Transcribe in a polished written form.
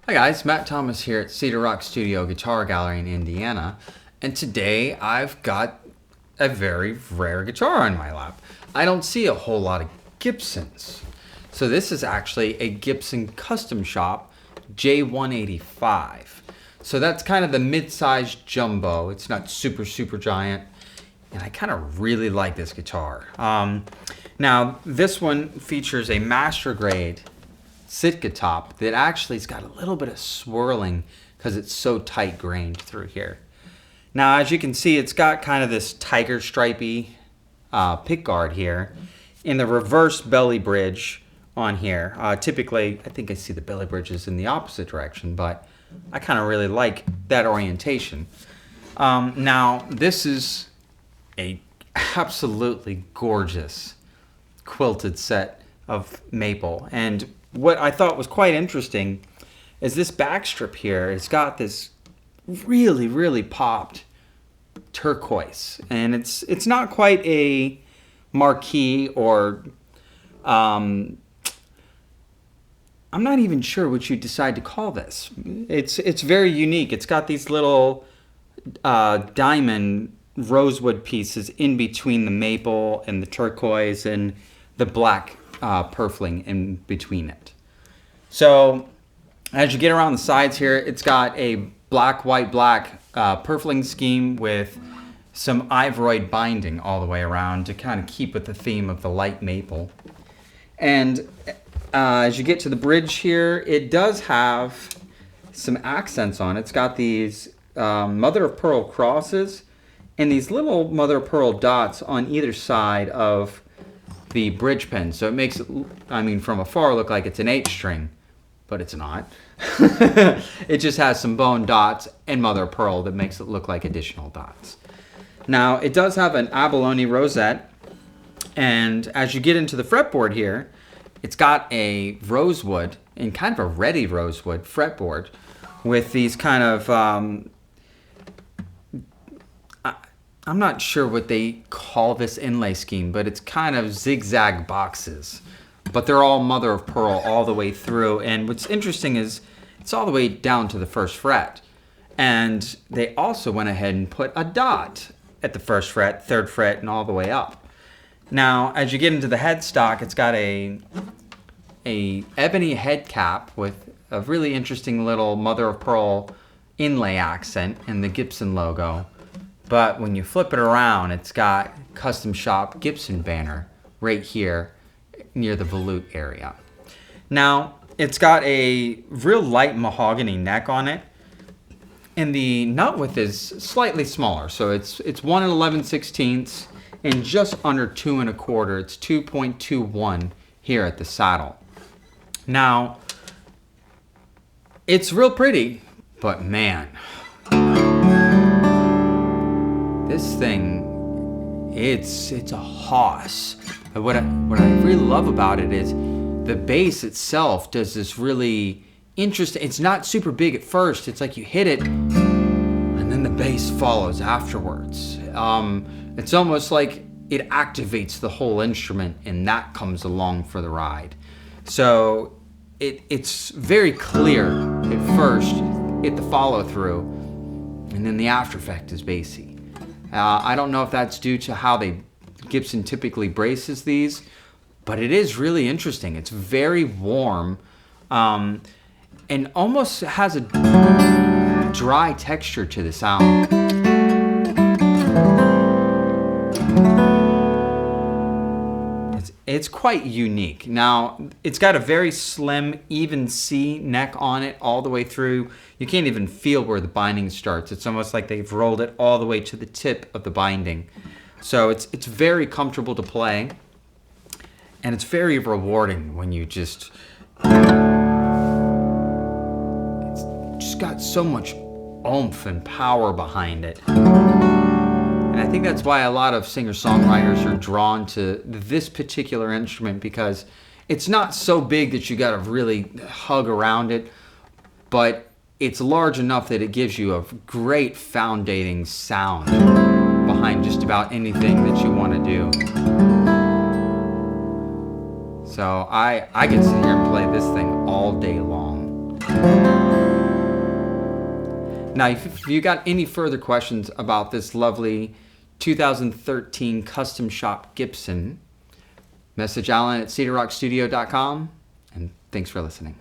Hi guys, Matt Thomas here at Cedar Rock Studio Guitar Gallery in Indiana, and today I've got a very rare guitar on my lap. I don't see a whole lot of Gibsons. So this is actually a Gibson Custom Shop J185. So that's kind of the mid-sized jumbo. It's not super giant, and I kind of really like this guitar. Now this one features a master grade Sitka top that actually has got a little bit of swirling because it's so tight grained through here. Now, as you can see, it's got kind of this tiger stripey pick guard here in the reverse belly bridge on here. Typically, I think I see the belly bridges in the opposite direction, but I kind of really like that orientation. Now, this is a absolutely gorgeous quilted set of maple, and what I thought was quite interesting is this back strip here. It's got this really popped turquoise, and it's not quite a marquee or I'm not even sure what you decide to call this. It's very unique. It's got these little diamond rosewood pieces in between the maple and the turquoise and the black purfling in between it. So as you get around the sides here, it's got a black purfling scheme with some ivoroid binding all the way around to kind of keep with the theme of the light maple. And as you get to the bridge here, it does have some accents on it. It's got these mother of pearl crosses and these little mother of pearl dots on either side of the bridge pin. So it makes it, I mean, from afar look like it's an H string, but it's not. It just has some bone dots and mother of pearl that makes it look like additional dots. Now, it does have an abalone rosette, and as you get into the fretboard here, it's got a rosewood and kind of a reddy rosewood fretboard with these kind of I'm not sure what they call this inlay scheme, but it's kind of zigzag boxes. But they're all mother of pearl all the way through. And what's interesting is it's all the way down to the first fret. And they also went ahead and put a dot at the first fret, third fret, and all the way up. Now, as you get into the headstock, it's got a ebony head cap with a really interesting little mother of pearl inlay accent and the Gibson logo. But when you flip it around, it's got Custom Shop Gibson banner right here near the volute area. Now, it's got a real light mahogany neck on it, and the nut width is slightly smaller. So it's 1 11/16 and just under 2 1/4. It's 2.21 here at the saddle. Now, it's real pretty, but man, this thing, it's a hoss. What I really love about it is the bass itself does this really interesting. It's not super big at first. It's like you hit it, and then the bass follows afterwards. It's almost like it activates the whole instrument, and that comes along for the ride. So it's very clear at first at the follow through, and then the after effect is bassy. I don't know if that's due to how Gibson typically braces these, but it is really interesting. It's very warm and almost has a dry texture to the sound. It's quite unique. Now, it's got a very slim, even C neck on it all the way through. You can't even feel where the binding starts. It's almost like they've rolled it all the way to the tip of the binding. So it's very comfortable to play, and it's very rewarding when you it's got so much oomph and power behind it. And I think that's why a lot of singer-songwriters are drawn to this particular instrument, because it's not so big that you gotta really hug around it, but it's large enough that it gives you a great foundating sound behind just about anything that you want to do. So I could sit here and play this thing all day long. Now, if you got any further questions about this lovely 2013 custom shop Gibson, message Alan at cedarrockstudio.com, and thanks for listening.